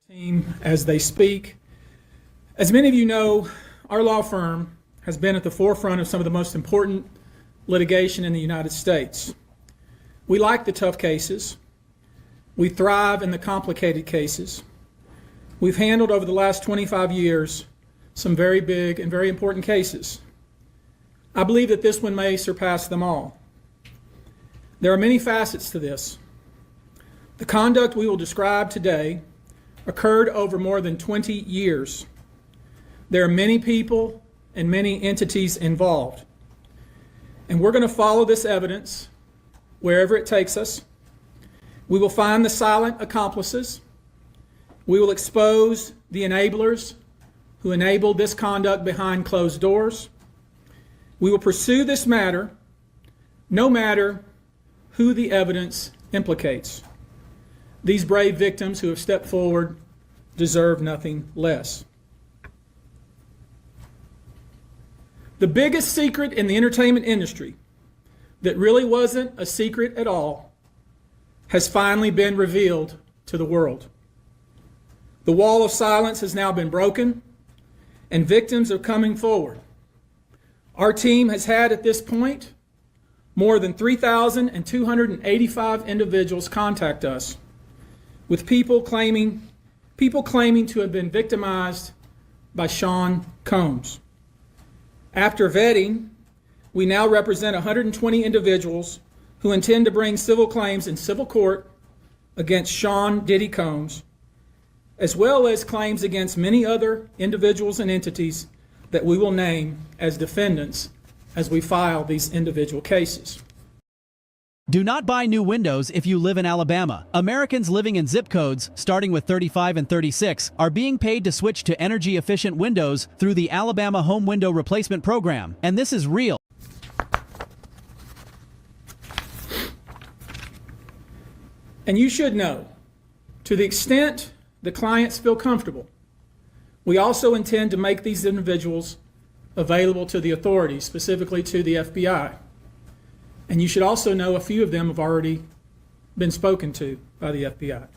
team as they speak. As many of you know, our law firm has been at the forefront of some of the most important litigation in the United States. We like the tough cases. We thrive in the complicated cases. We've handled over the last 25 years some very big and very important cases. I believe that this one may surpass them all. There are many facets to this. The conduct we will describe today occurred over more than 20 years. There are many people and many entities involved. And we're going to follow this evidence wherever it takes us. We will find the silent accomplices. We will expose the enablers who enabled this conduct behind closed doors. We will pursue this matter no matter who the evidence implicates. These brave victims who have stepped forward deserve nothing less. The biggest secret in the entertainment industry that really wasn't a secret at all has finally been revealed to the world. The wall of silence has now been broken, and victims are coming forward. Our team has had at this point more than 3,285 individuals contact us with people claiming to have been victimized by Sean Combs. After vetting, we now represent 120 individuals who intend to bring civil claims in civil court against Sean Diddy Combs, as well as claims against many other individuals and entities that we will name as defendants as we file these individual cases. Do not buy new windows if you live in Alabama. Americans living in zip codes starting with 35 and 36 are being paid to switch to energy-efficient windows through the Alabama Home Window Replacement Program, and this is real. And you should know, to the extent the clients feel comfortable, we also intend to make these individuals available to the authorities, specifically to the FBI. And you should also know a few of them have already been spoken to by the FBI.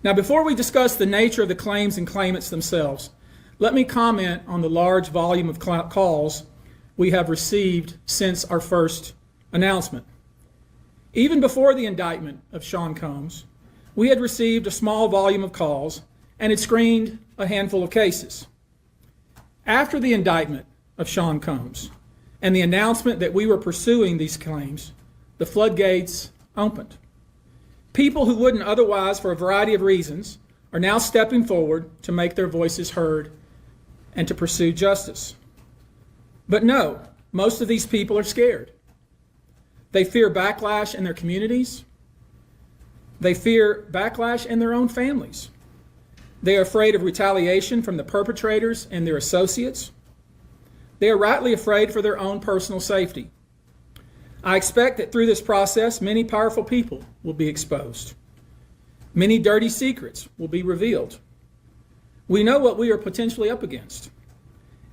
Now, before we discuss the nature of the claims and claimants themselves, let me comment on the large volume of calls we have received since our first announcement. Even before the indictment of Sean Combs, we had received a small volume of calls and had screened a handful of cases. After the indictment of Sean Combs and the announcement that we were pursuing these claims, the floodgates opened. People who wouldn't otherwise, for a variety of reasons, are now stepping forward to make their voices heard and to pursue justice. But no, most of these people are scared. They fear backlash in their communities. They fear backlash in their own families. They are afraid of retaliation from the perpetrators and their associates. They are rightly afraid for their own personal safety. I expect that through this process, many powerful people will be exposed. Many dirty secrets will be revealed. We know what we are potentially up against.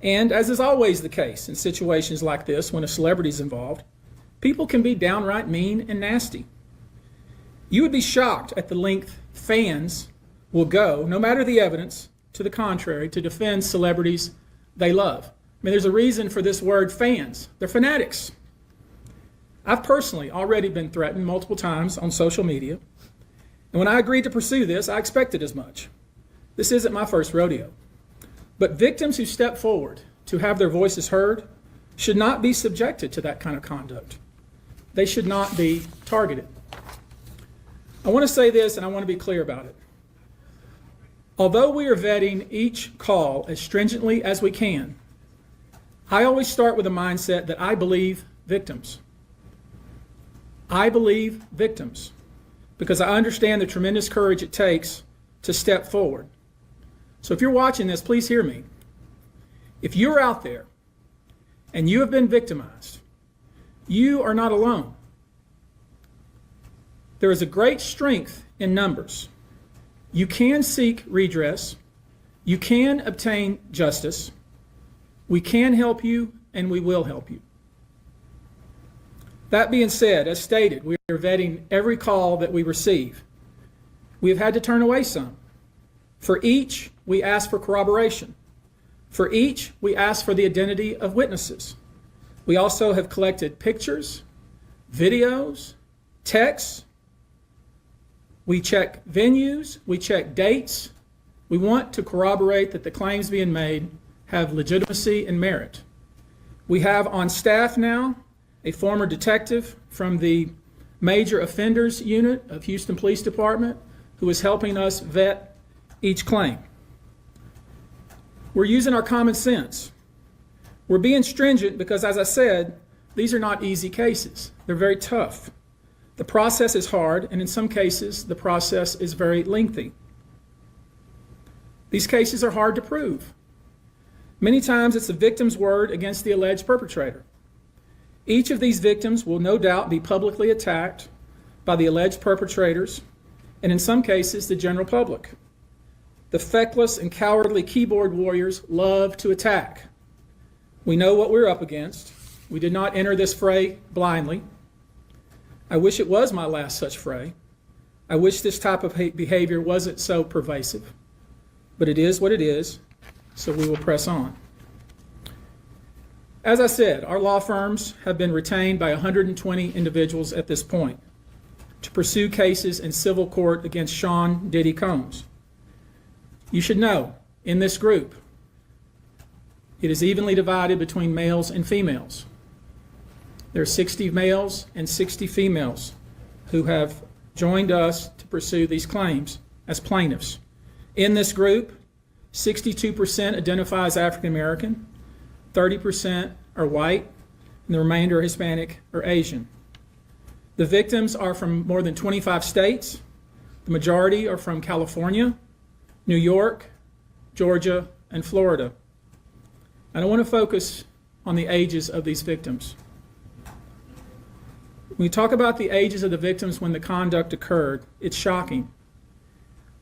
And as is always the case in situations like this, when a celebrity is involved, people can be downright mean and nasty. You would be shocked at the length fans will go, no matter the evidence to the contrary, to defend celebrities they love. I mean, there's a reason for this word fans. They're fanatics. I've personally already been threatened multiple times on social media. And when I agreed to pursue this, I expected as much. This isn't my first rodeo. But victims who step forward to have their voices heard should not be subjected to that kind of conduct. They should not be targeted. I want to say this, and I want to be clear about it. Although we are vetting each call as stringently as we can, I always start with a mindset that I believe victims. I believe victims because I understand the tremendous courage it takes to step forward. So if you're watching this, please hear me. If you're out there and you have been victimized, you are not alone. There is a great strength in numbers. You can seek redress. You can obtain justice. We can help you, and we will help you. That being said, as stated, we are vetting every call that we receive. We have had to turn away some. For each, we ask for corroboration. For each, we ask for the identity of witnesses. We also have collected pictures, videos, texts. We check venues, we check dates. We want to corroborate that the claims being made have legitimacy and merit. We have on staff now a former detective from the Major Offenders Unit of Houston Police Department who is helping us vet each claim. We're using our common sense. We're being stringent because, as I said, these are not easy cases. They're very tough. The process is hard, and in some cases, the process is very lengthy. These cases are hard to prove. Many times it's the victim's word against the alleged perpetrator. Each of these victims will no doubt be publicly attacked by the alleged perpetrators, and in some cases, the general public. The feckless and cowardly keyboard warriors love to attack. We know what we're up against. We did not enter this fray blindly. I wish it was my last such fray. I wish this type of behavior wasn't so pervasive. But it is what it is, so we will press on. As I said, our law firms have been retained by 120 individuals at this point to pursue cases in civil court against Sean Diddy Combs. You should know, in this group, it is evenly divided between males and females. There are 60 males and 60 females who have joined us to pursue these claims as plaintiffs. In this group, 62% identify as African American, 30% are white, and the remainder are Hispanic or Asian. The victims are from more than 25 states. The majority are from California, New York, Georgia, and Florida. I don't want to focus on the ages of these victims. When we talk about the ages of the victims when the conduct occurred, it's shocking.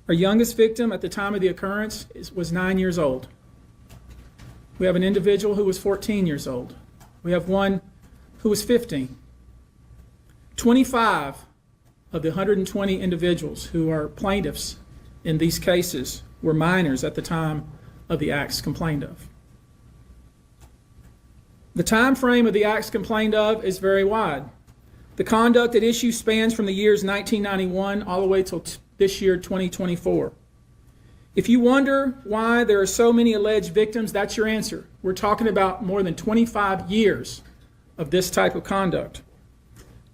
Our youngest victim at the time of the occurrence was 9 years old. We have an individual who was 14 years old. We have one who was 15. 25 of the 120 individuals who are plaintiffs in these cases were minors at the time of the acts complained of. The time frame of the acts complained of is very wide. The conduct at issue spans from the years 1991 all the way till this year, 2024. If you wonder why there are so many alleged victims, that's your answer. We're talking about more than 25 years of this type of conduct.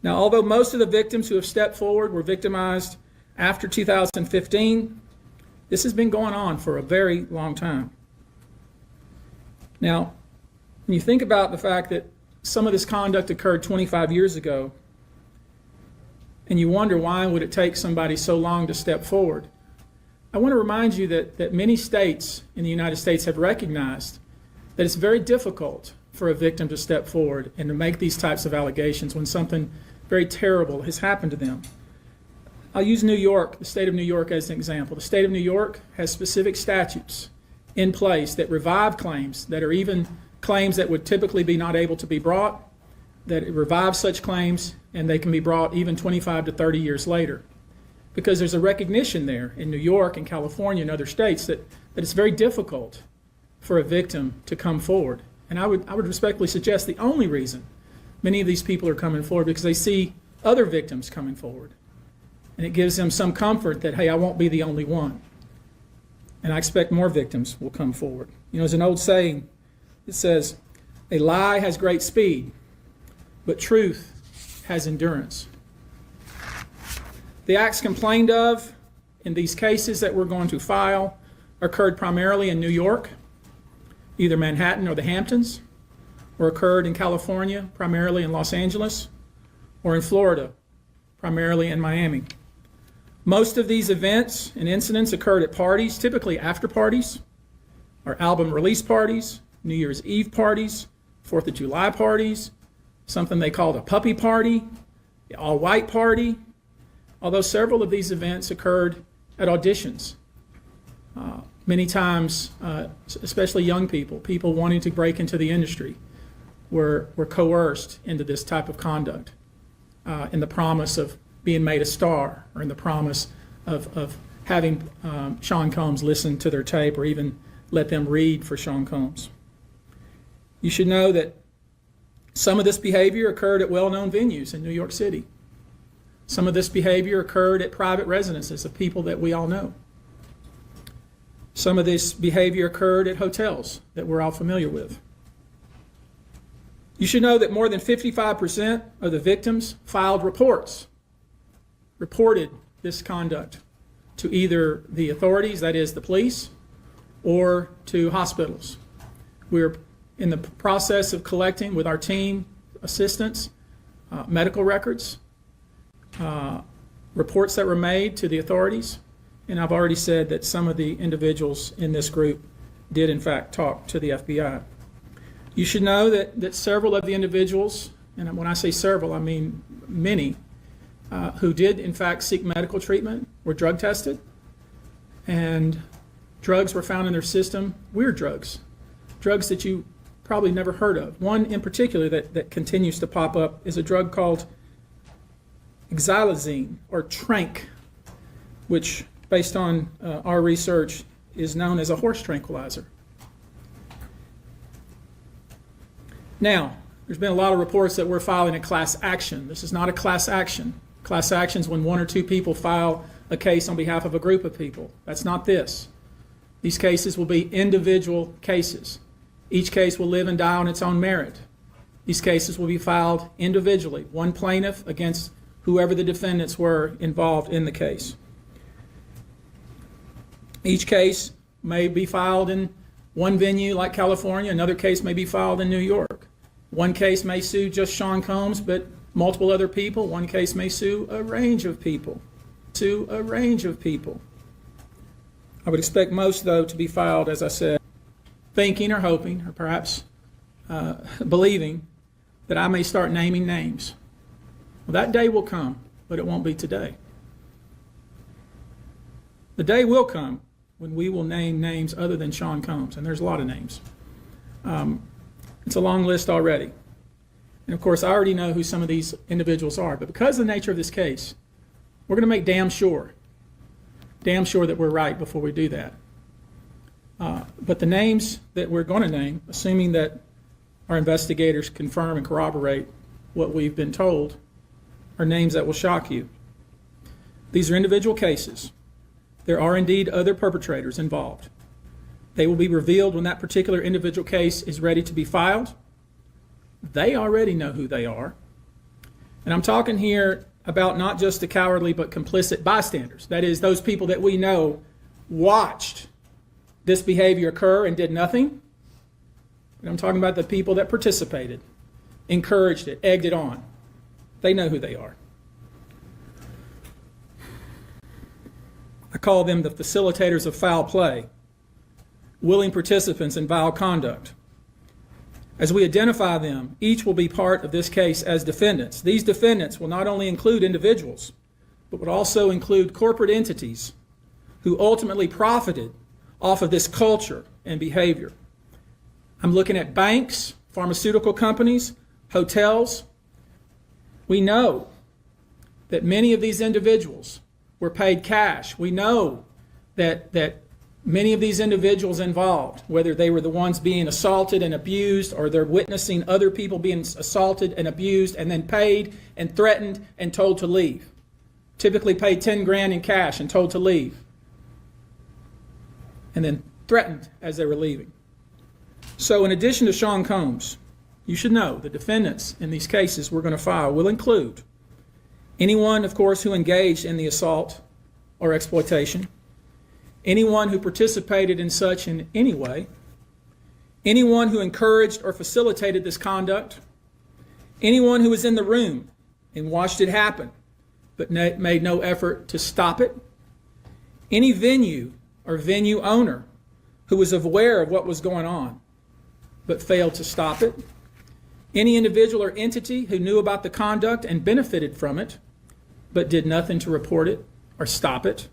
Now, although most of the victims who have stepped forward were victimized after 2015, this has been going on for a very long time. Now, when you think about the fact that some of this conduct occurred 25 years ago, and you wonder why would it take somebody so long to step forward, I want to remind you that many states in the United States have recognized that it's very difficult for a victim to step forward and to make these types of allegations when something very terrible has happened to them. I'll use New York, the state of New York, as an example. The state of New York has specific statutes in place that revive claims that are even claims that would typically be not able to be brought, that it revives such claims and they can be brought even 25 to 30 years later. Because there's a recognition there in New York and California and other states that it's very difficult for a victim to come forward. And I would respectfully suggest the only reason many of these people are coming forward because they see other victims coming forward. And it gives them some comfort that, hey, I won't be the only one. And I expect more victims will come forward. You know, there's an old saying that says, a lie has great speed, but truth has endurance. The acts complained of in these cases that we're going to file occurred primarily in New York, either Manhattan or the Hamptons, or occurred in California, primarily in Los Angeles, or in Florida, primarily in Miami. Most of these events and incidents occurred at parties, typically after parties, or album release parties, New Year's Eve parties, 4th of July parties, something they called a puppy party, the all-white party, although several of these events occurred at auditions. Many times, especially young people wanting to break into the industry, were coerced into this type of conduct in the promise of being made a star or in the promise of having Sean Combs listen to their tape or even let them read for Sean Combs. You should know that some of this behavior occurred at well-known venues in New York City. Some of this behavior occurred at private residences of people that we all know. Some of this behavior occurred at hotels that we're all familiar with. You should know that more than 55% of the victims filed reported this conduct to either the authorities, that is the police, or to hospitals. We're in the process of collecting with our team assistants medical records, reports that were made to the authorities, and I've already said that some of the individuals in this group did in fact talk to the FBI. You should know that several of the individuals, and when I say several, I mean many, who did in fact seek medical treatment were drug tested, and drugs were found in their system, weird drugs that you probably never heard of. One in particular that continues to pop up is a drug called xylazine, or trank, which based on our research is known as a horse tranquilizer. Now, there's been a lot of reports that we're filing a class action. This is not a class action. Class action is when one or two people file a case on behalf of a group of people. That's not this. These cases will be individual cases. Each case will live and die on its own merit. These cases will be filed individually, one plaintiff against whoever the defendants were involved in the case. Each case may be filed in one venue like California, another case may be filed in New York. One case may sue just Sean Combs, but multiple other people. One case may sue a range of people. I would expect most, though, to be filed, as I said, thinking or hoping, or perhaps believing that I may start naming names. Well, that day will come, but it won't be today. The day will come when we will name names other than Sean Combs, and there's a lot of names. It's a long list already. And of course, I already know who some of these individuals are, but because of the nature of this case, we're going to make damn sure that we're right before we do that. But the names that we're going to name, assuming that our investigators confirm and corroborate what we've been told, are names that will shock you. These are individual cases. There are indeed other perpetrators involved. They will be revealed when that particular individual case is ready to be filed. They already know who they are. And I'm talking here about not just the cowardly but complicit bystanders. That is, those people that we know watched this behavior occur and did nothing. And I'm talking about the people that participated, encouraged it, egged it on. They know who they are. I call them the facilitators of foul play, willing participants in vile conduct. As we identify them, each will be part of this case as defendants. These defendants will not only include individuals, but would also include corporate entities who ultimately profited off of this culture and behavior. I'm looking at banks, pharmaceutical companies, hotels. We know that many of these individuals were paid cash. We know that many of these individuals involved, whether they were the ones being assaulted and abused or they're witnessing other people being assaulted and abused and then paid and threatened and told to leave. Typically paid 10 grand in cash and told to leave. And then threatened as they were leaving. So in addition to Sean Combs, you should know the defendants in these cases we're going to file will include anyone, of course, who engaged in the assault or exploitation, anyone who participated in such in any way, anyone who encouraged or facilitated this conduct, anyone who was in the room and watched it happen but made no effort to stop it, any venue or venue owner who was aware of what was going on but failed to stop it, any individual or entity who knew about the conduct and benefited from it but did nothing to report it or stop it,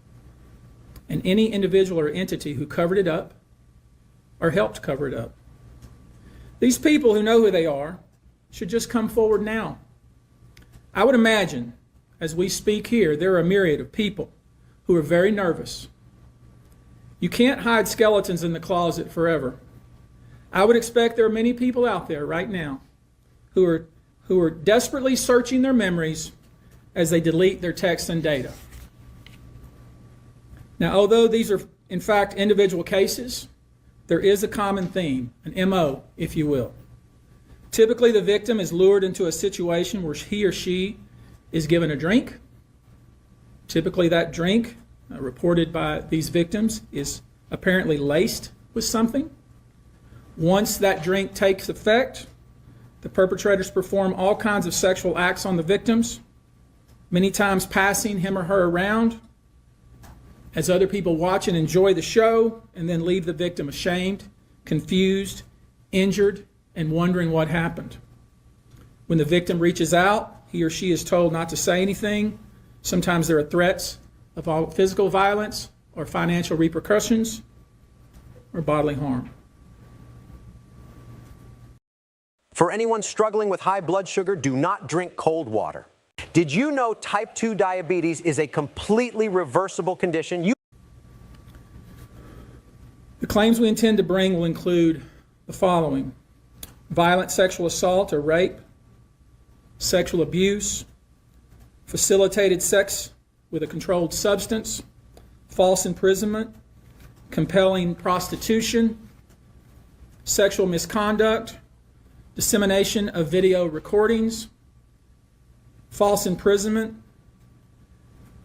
and any individual or entity who covered it up or helped cover it up. These people who know who they are should just come forward now. I would imagine, as we speak here, there are a myriad of people who are very nervous. You can't hide skeletons in the closet forever. I would expect there are many people out there right now who are desperately searching their memories as they delete their texts and data. Now, although these are in fact individual cases, there is a common theme, an MO, if you will. Typically, the victim is lured into a situation where he or she is given a drink. Typically, that drink, reported by these victims, is apparently laced with something. Once that drink takes effect, the perpetrators perform all kinds of sexual acts on the victims, many times passing him or her around as other people watch and enjoy the show, and then leave the victim ashamed, confused, injured, and wondering what happened. When the victim reaches out, he or she is told not to say anything. Sometimes there are threats of physical violence or financial repercussions or bodily harm. For anyone struggling with high blood sugar, do not drink cold water. Did you know type 2 diabetes is a completely reversible condition? The claims we intend to bring will include the following: violent sexual assault or rape, sexual abuse, facilitated sex with a controlled substance, false imprisonment, compelling prostitution, sexual misconduct, dissemination of video recordings, false imprisonment,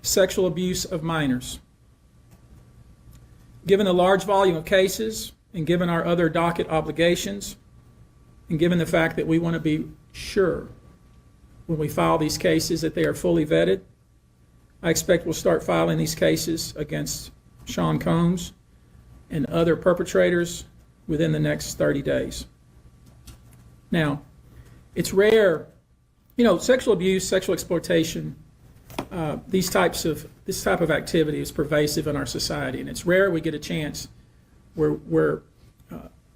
sexual abuse of minors. Given the large volume of cases, and given our other docket obligations, and given the fact that we want to be sure when we file these cases that they are fully vetted, I expect we'll start filing these cases against Sean Combs and other perpetrators within the next 30 days. Now, it's rare, sexual abuse, sexual exploitation, this type of activity is pervasive in our society, and it's rare we get a chance where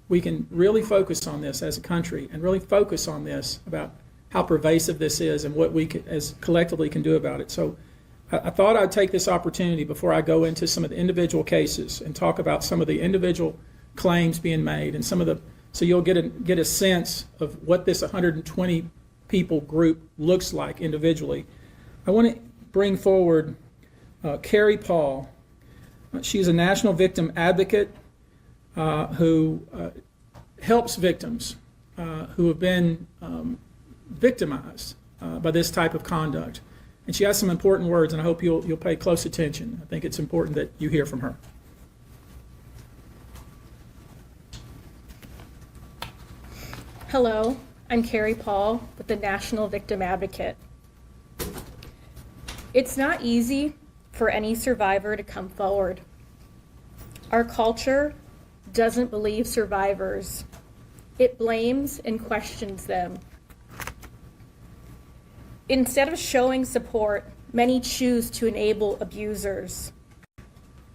we can really focus on this as a country and really focus on this about how pervasive this is and what we as collectively can do about it. So I thought I'd take this opportunity before I go into some of the individual cases and talk about some of the individual claims being made and so you'll get a sense of what this 120 people group looks like individually. I want to bring forward Carrie Paul. She's a national victim advocate who helps victims who have been victimized by this type of conduct. And she has some important words, and I hope you'll pay close attention. I think it's important that you hear from her. Hello, I'm Carrie Paul with the National Victim Advocate. It's not easy for any survivor to come forward. Our culture doesn't believe survivors. It blames and questions them. Instead of showing support, many choose to enable abusers.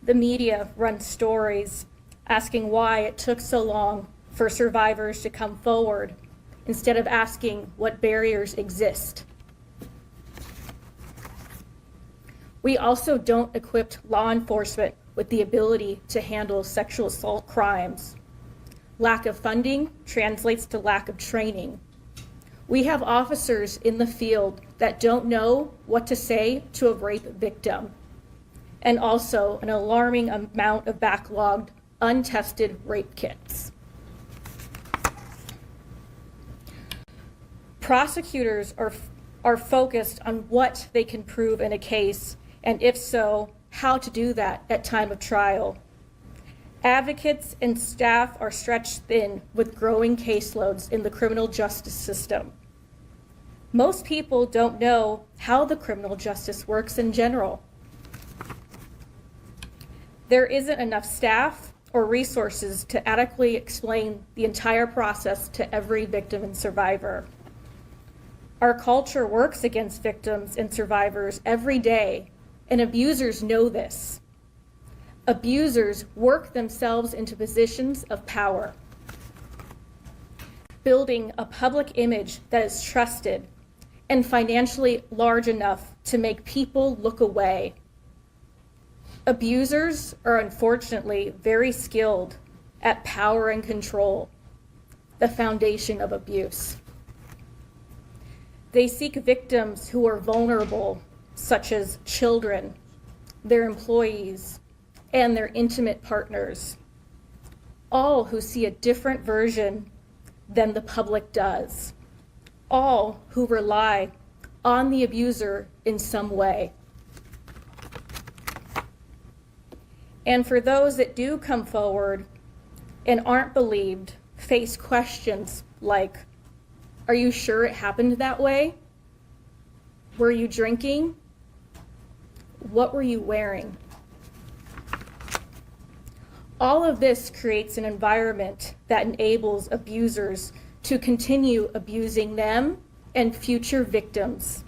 The media runs stories asking why it took so long for survivors to come forward instead of asking what barriers exist. We also don't equip law enforcement with the ability to handle sexual assault crimes. Lack of funding translates to lack of training. We have officers in the field that don't know what to say to a rape victim, and also an alarming amount of backlogged, untested rape kits. Prosecutors are focused on what they can prove in a case, and if so, how to do that at time of trial. Advocates and staff are stretched thin with growing caseloads in the criminal justice system. Most people don't know how the criminal justice works in general. There isn't enough staff or resources to adequately explain the entire process to every victim and survivor. Our culture works against victims and survivors every day, and abusers know this. Abusers work themselves into positions of power, building a public image that is trusted and financially large enough to make people look away. Abusers are unfortunately very skilled at power and control, the foundation of abuse. They seek victims who are vulnerable, such as children, their employees, and their intimate partners, all who see a different version than the public does, all who rely on the abuser in some way. And for those that do come forward and aren't believed, face questions like, are you sure it happened that way? Were you drinking? What were you wearing? All of this creates an environment that enables abusers to continue abusing them and future victims.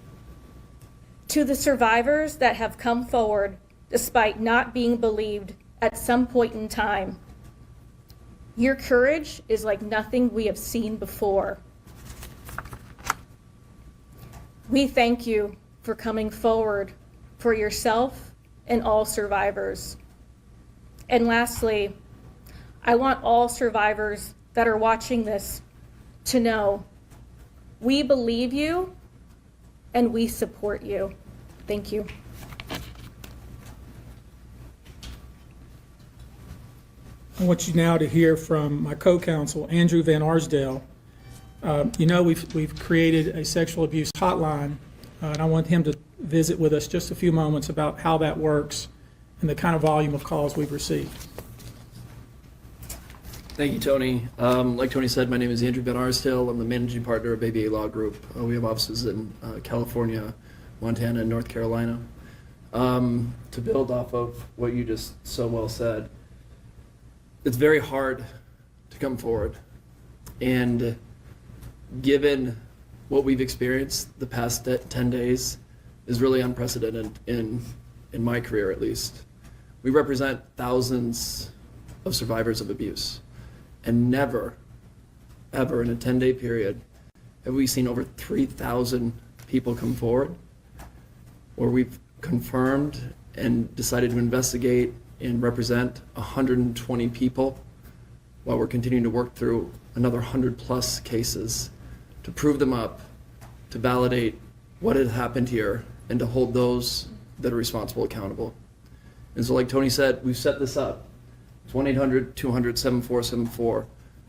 To the survivors that have come forward despite not being believed at some point in time, your courage is like nothing we have seen before. We thank you for coming forward for yourself and all survivors. And lastly, I want all survivors that are watching this to know we believe you and we support you. Thank you. I want you now to hear from my co-counsel, Andrew Van Arsdale. We've created a sexual abuse hotline, and I want him to visit with us just a few moments about how that works and the kind of volume of calls we've received. Thank you, Tony. Like Tony said, my name is Andrew Van Arsdale. I'm the managing partner of Baby A Law Group. We have offices in California, Montana, and North Carolina. To build off of what you just so well said, it's very hard to come forward. And given what we've experienced the past 10 days is really unprecedented in my career, at least. We represent thousands of survivors of abuse. And never, ever in a 10-day period have we seen over 3,000 people come forward, or we've confirmed and decided to investigate and represent 120 people, while we're continuing to work through another 100+ cases to prove them up, to validate what had happened here, and to hold those that are responsible accountable. And so like Tony said, we've set this up. It's 1-800-200-7474.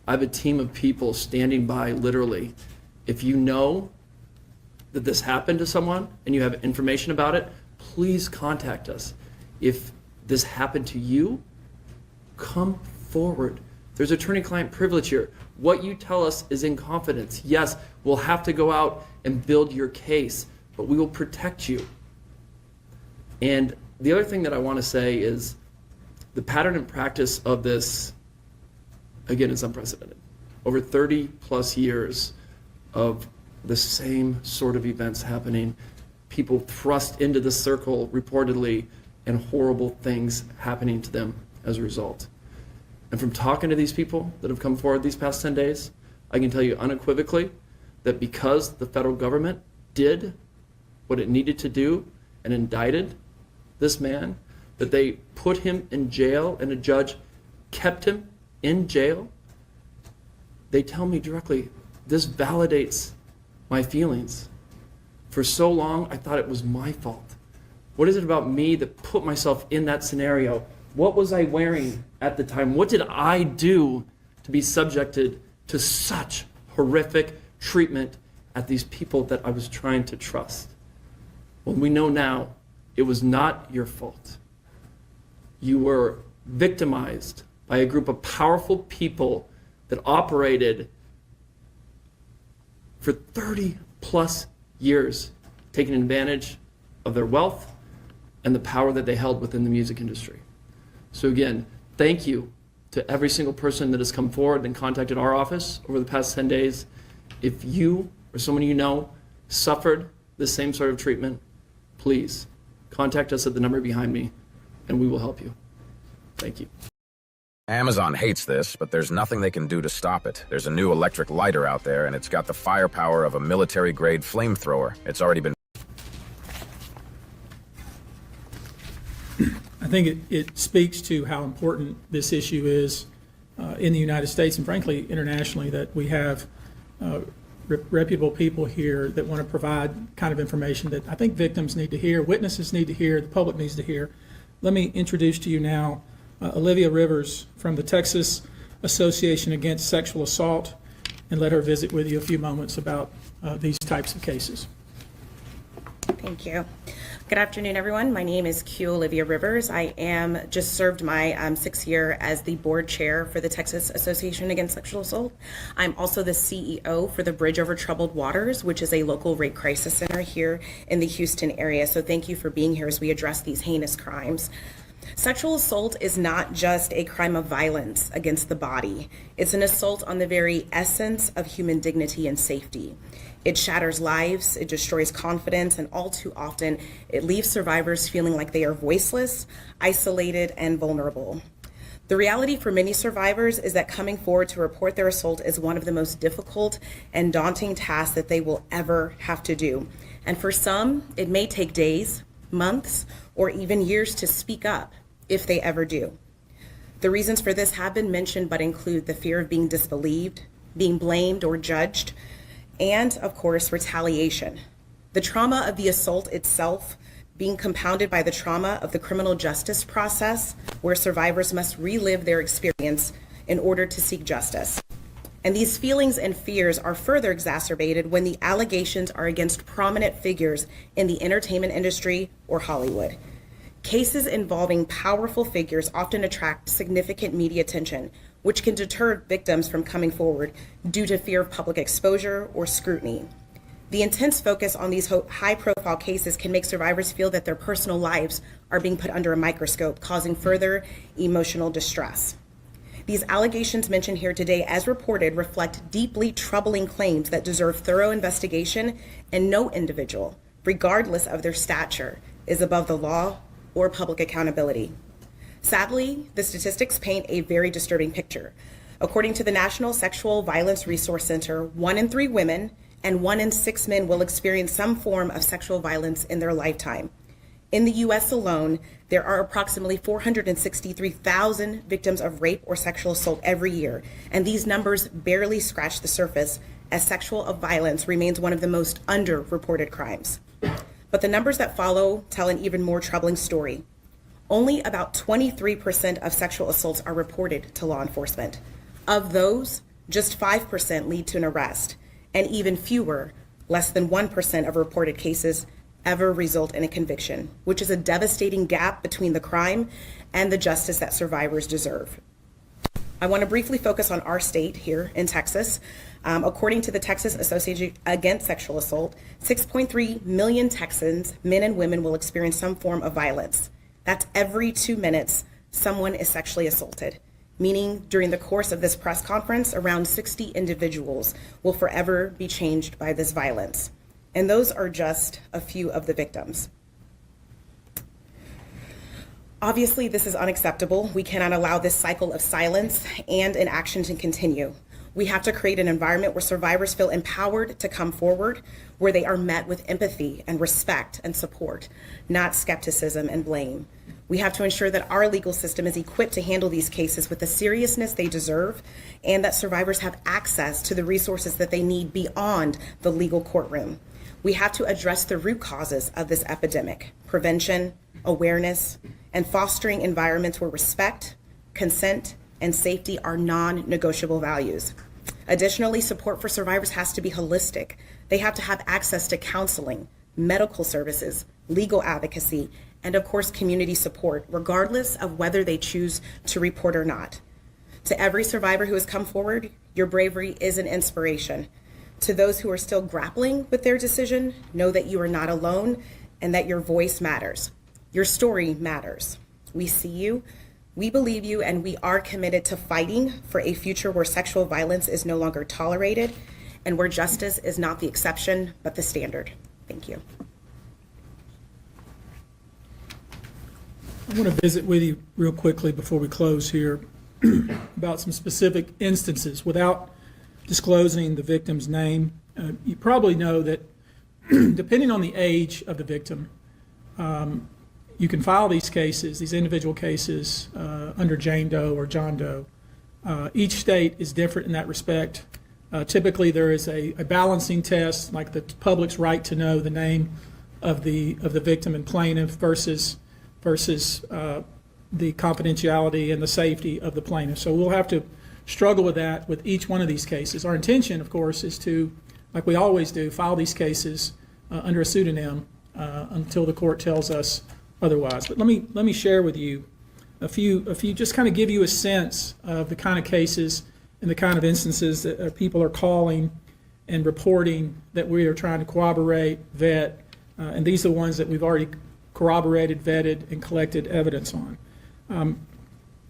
I have a team of people standing by literally. If you know that this happened to someone and you have information about it, please contact us. If this happened to you, come forward. There's attorney-client privilege here. What you tell us is in confidence. Yes, we'll have to go out and build your case, but we will protect you. And the other thing that I want to say is the pattern and practice of this, again, is unprecedented. Over 30+ years of the same sort of events happening, people thrust into the circle reportedly, and horrible things happening to them as a result. And from talking to these people that have come forward these past 10 days, I can tell you unequivocally that because the federal government did what it needed to do and indicted this man, that they put him in jail and a judge kept him in jail, they tell me directly, this validates my feelings. For so long, I thought it was my fault. What is it about me that put myself in that scenario? What was I wearing at the time? What did I do to be subjected to such horrific treatment at these people that I was trying to trust? Well, we know now it was not your fault. You were victimized by a group of powerful people that operated for 30+ years, taking advantage of their wealth and the power that they held within the music industry. So again, thank you to every single person that has come forward and contacted our office over the past 10 days. If you or someone you know suffered the same sort of treatment, please contact us at the number behind me and we will help you. Thank you. Amazon hates this, but there's nothing they can do to stop it. There's a new electric lighter out there, and it's got the firepower of a military-grade flamethrower. It's already been... I think it speaks to how important this issue is in the United States and frankly internationally, that we have reputable people here that want to provide kind of information that I think victims need to hear, witnesses need to hear, the public needs to hear. Let me introduce to you now Olivia Rivers from the Texas Association Against Sexual Assault, and let her visit with you a few moments about these types of cases. Thank you. Good afternoon, everyone. My name is Q Olivia Rivers. I am just served my 6th year as the board chair for the Texas Association Against Sexual Assault. I'm also the CEO for the Bridge Over Troubled Waters, which is a local rape crisis center here in the Houston area. So thank you for being here as we address these heinous crimes. Sexual assault is not just a crime of violence against the body. It's an assault on the very essence of human dignity and safety. It shatters lives, it destroys confidence, and all too often, it leaves survivors feeling like they are voiceless, isolated, and vulnerable. The reality for many survivors is that coming forward to report their assault is one of the most difficult and daunting tasks that they will ever have to do. And for some, it may take days, months, or even years to speak up, if they ever do. The reasons for this have been mentioned, but include the fear of being disbelieved, being blamed or judged, and of course, retaliation. The trauma of the assault itself being compounded by the trauma of the criminal justice process, where survivors must relive their experience in order to seek justice. And these feelings and fears are further exacerbated when the allegations are against prominent figures in the entertainment industry or Hollywood. Cases involving powerful figures often attract significant media attention, which can deter victims from coming forward due to fear of public exposure or scrutiny. The intense focus on these high-profile cases can make survivors feel that their personal lives are being put under a microscope, causing further emotional distress. These allegations mentioned here today, as reported, reflect deeply troubling claims that deserve thorough investigation, and no individual, regardless of their stature, is above the law or public accountability. Sadly, the statistics paint a very disturbing picture. According to the National Sexual Violence Resource Center, 1 in 3 women and 1 in 6 men will experience some form of sexual violence in their lifetime. In the US alone, there are approximately 463,000 victims of rape or sexual assault every year, and these numbers barely scratch the surface, as sexual violence remains one of the most underreported crimes. But the numbers that follow tell an even more troubling story. Only about 23% of sexual assaults are reported to law enforcement. Of those, just 5% lead to an arrest, and even fewer, less than 1% of reported cases, ever result in a conviction, which is a devastating gap between the crime and the justice that survivors deserve. I want to briefly focus on our state here in Texas. According to the Texas Association Against Sexual Assault, 6.3 million Texans, men and women, will experience some form of violence. That's every 2 minutes someone is sexually assaulted, meaning during the course of this press conference, around 60 individuals will forever be changed by this violence. And those are just a few of the victims. Obviously, this is unacceptable. We cannot allow this cycle of silence and inaction to continue. We have to create an environment where survivors feel empowered to come forward, where they are met with empathy and respect and support, not skepticism and blame. We have to ensure that our legal system is equipped to handle these cases with the seriousness they deserve, and that survivors have access to the resources that they need beyond the legal courtroom. We have to address the root causes of this epidemic: prevention, awareness, and fostering environments where respect, consent, and safety are non-negotiable values. Additionally, support for survivors has to be holistic. They have to have access to counseling, medical services, legal advocacy, and of course, community support, regardless of whether they choose to report or not. To every survivor who has come forward, your bravery is an inspiration. To those who are still grappling with their decision, know that you are not alone and that your voice matters. Your story matters. We see you, we believe you, and we are committed to fighting for a future where sexual violence is no longer tolerated and where justice is not the exception, but the standard. Thank you. I want to visit with you real quickly before we close here about some specific instances without disclosing the victim's name. You probably know that depending on the age of the victim, you can file these cases, these individual cases, under Jane Doe or John Doe. Each state is different in that respect. Typically, there is a balancing test, like the public's right to know the name of the victim and plaintiff versus the confidentiality and the safety of the plaintiff. So we'll have to struggle with that with each one of these cases. Our intention, of course, is to, like we always do, file these cases under a pseudonym until the court tells us otherwise. But let me share with you a few, just kind of give you a sense of the kind of cases and the kind of instances that people are calling and reporting that we are trying to corroborate, vet, and these are the ones that we've already corroborated, vetted, and collected evidence on.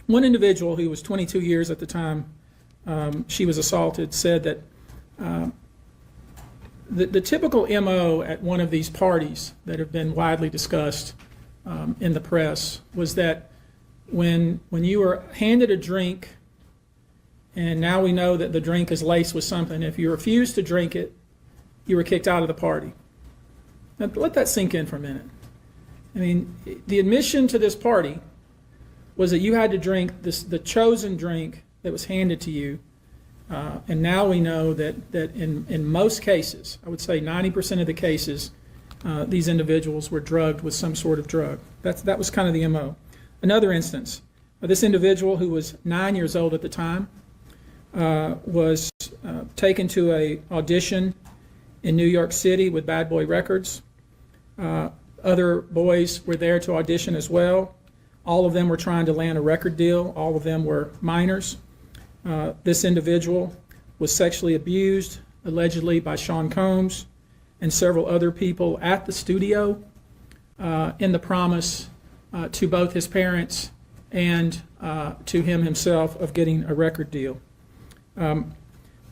One individual who was 22 years at the time she was assaulted said that the typical MO at one of these parties that have been widely discussed in the press was that when you were handed a drink, and now we know that the drink is laced with something, if you refused to drink it, you were kicked out of the party. Now let that sink in for a minute. I mean, the admission to this party was that you had to drink the chosen drink that was handed to you, and now we know that in most cases, I would say 90% of the cases, these individuals were drugged with some sort of drug. That was kind of the MO. Another instance, this individual who was 9 years old at the time was taken to a audition in New York City with Bad Boy Records. Other boys were there to audition as well. All of them were trying to land a record deal. All of them were minors. This individual was sexually abused, allegedly by Sean Combs and several other people at the studio in the promise to both his parents and to him himself of getting a record deal.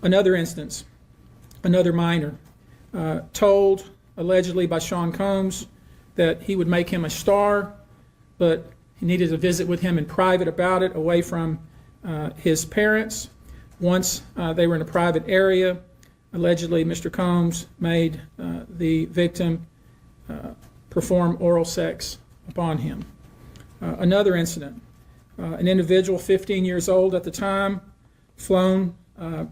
Another instance, another minor, told allegedly by Sean Combs that he would make him a star, but he needed to visit with him in private about it, away from his parents. Once they were in a private area, allegedly Mr. Combs made the victim perform oral sex upon him. Another incident, an individual 15 years old at the time, flown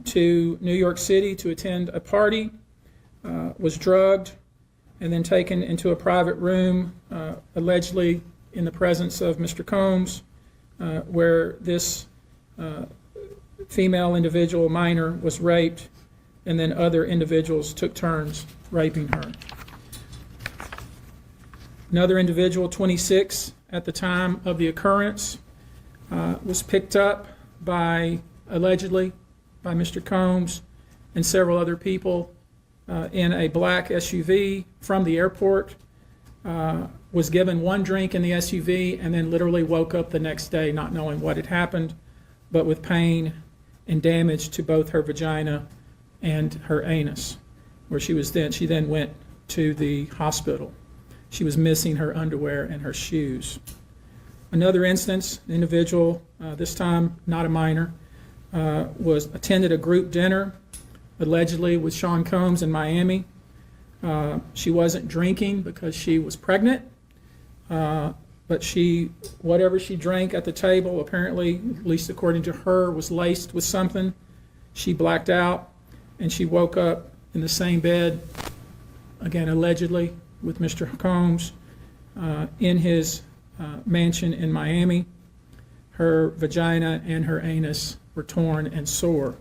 to New York City to attend a party, was drugged, and then taken into a private room, allegedly in the presence of Mr. Combs, where this female individual, minor, was raped, and then other individuals took turns raping her. Another individual, 26 at the time of the occurrence, was picked up allegedly by Mr. Combs and several other people in a black SUV from the airport, was given one drink in the SUV, and then literally woke up the next day not knowing what had happened, but with pain and damage to both her vagina and her anus, where she then went to the hospital. She was missing her underwear and her shoes. Another instance, an individual, this time not a minor, attended a group dinner, allegedly with Sean Combs in Miami. She wasn't drinking because she was pregnant, but whatever she drank at the table, apparently, at least according to her, was laced with something. She blacked out, and she woke up in the same bed, again allegedly, with Mr. Combs in his mansion in Miami. Her vagina and her anus were torn and sore.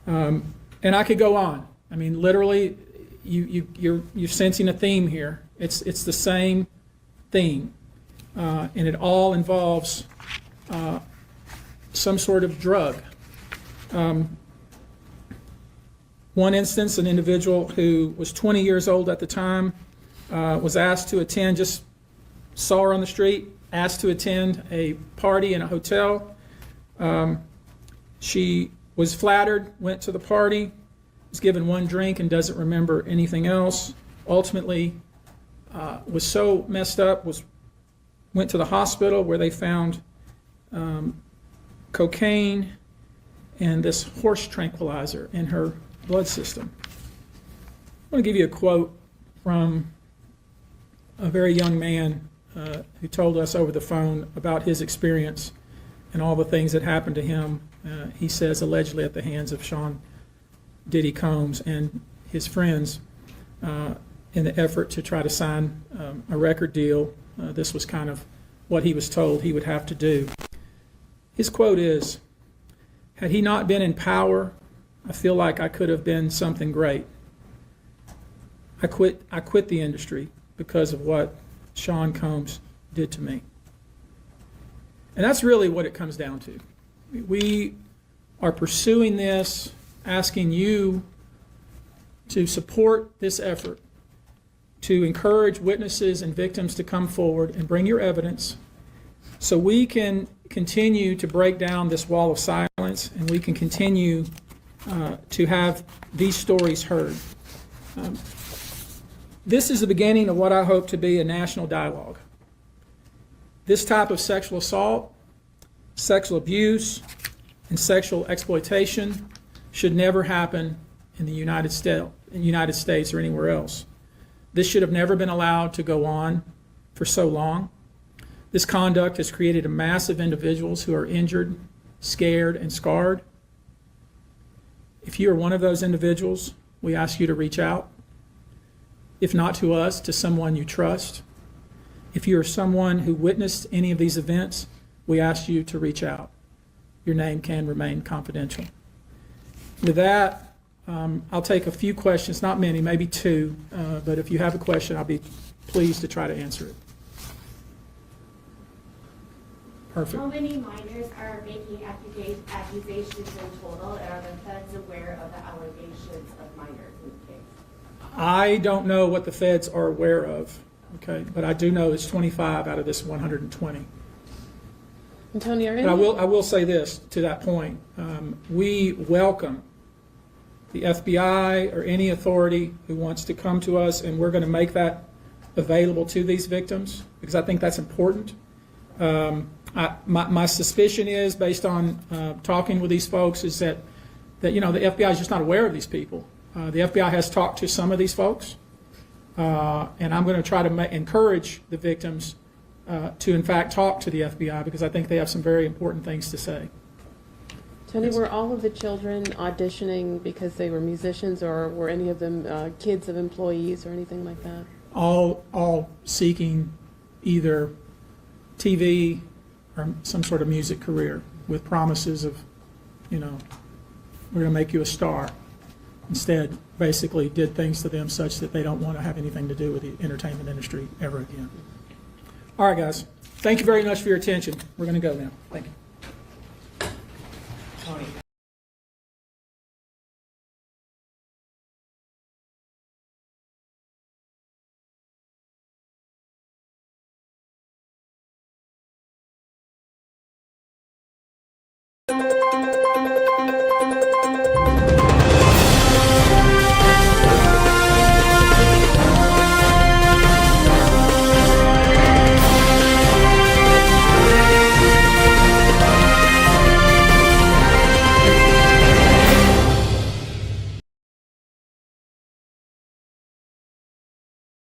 And I could go on. I mean, literally, you're sensing a theme here. It's the same theme, and it all involves some sort of drug. One instance, an individual who was 20 years old at the time was asked to attend, just saw her on the street, asked to attend a party in a hotel. She was flattered, went to the party, was given one drink and doesn't remember anything else. Ultimately, was so messed up, went to the hospital where they found cocaine and this horse tranquilizer in her blood system. I want to give you a quote from a very young man who told us over the phone about his experience and all the things that happened to him, he says allegedly at the hands of Sean Diddy Combs and his friends in the effort to try to sign a record deal. This was kind of what he was told he would have to do. His quote is, "Had he not been in power, I feel like I could have been something great. I quit the industry because of what Sean Combs did to me." And that's really what it comes down to. We are pursuing this, asking you to support this effort, to encourage witnesses and victims to come forward and bring your evidence so we can continue to break down this wall of silence and we can continue to have these stories heard. This is the beginning of what I hope to be a national dialogue. This type of sexual assault, sexual abuse, and sexual exploitation should never happen in the United States or anywhere else. This should have never been allowed to go on for so long. This conduct has created a mass of individuals who are injured, scared, and scarred. If you are one of those individuals, we ask you to reach out. If not to us, to someone you trust. If you are someone who witnessed any of these events, we ask you to reach out. Your name can remain confidential. With that, I'll take a few questions, not many, maybe two, but if you have a question, I'll be pleased to try to answer it. Perfect. How many minors are making accusations in total, and are the feds aware of the allegations of minors in the case? I don't know what the feds are aware of, okay, but I do know it's 25 out of this 120. And Tony, But I will say this to that point. We welcome the FBI or any authority who wants to come to us, and we're going to make that available to these victims because I think that's important. My suspicion is, based on talking with these folks, is that the FBI is just not aware of these people. The FBI has talked to some of these folks, and I'm going to try to encourage the victims to, in fact, talk to the FBI because I think they have some very important things to say. Tony, were all of the children auditioning because they were musicians, or were any of them kids of employees or anything like that? All seeking either TV or some sort of music career with promises of, we're going to make you a star. Instead, basically did things to them such that they don't want to have anything to do with the entertainment industry ever again. All right, guys. Thank you very much for your attention. We're going to go now. Thank you.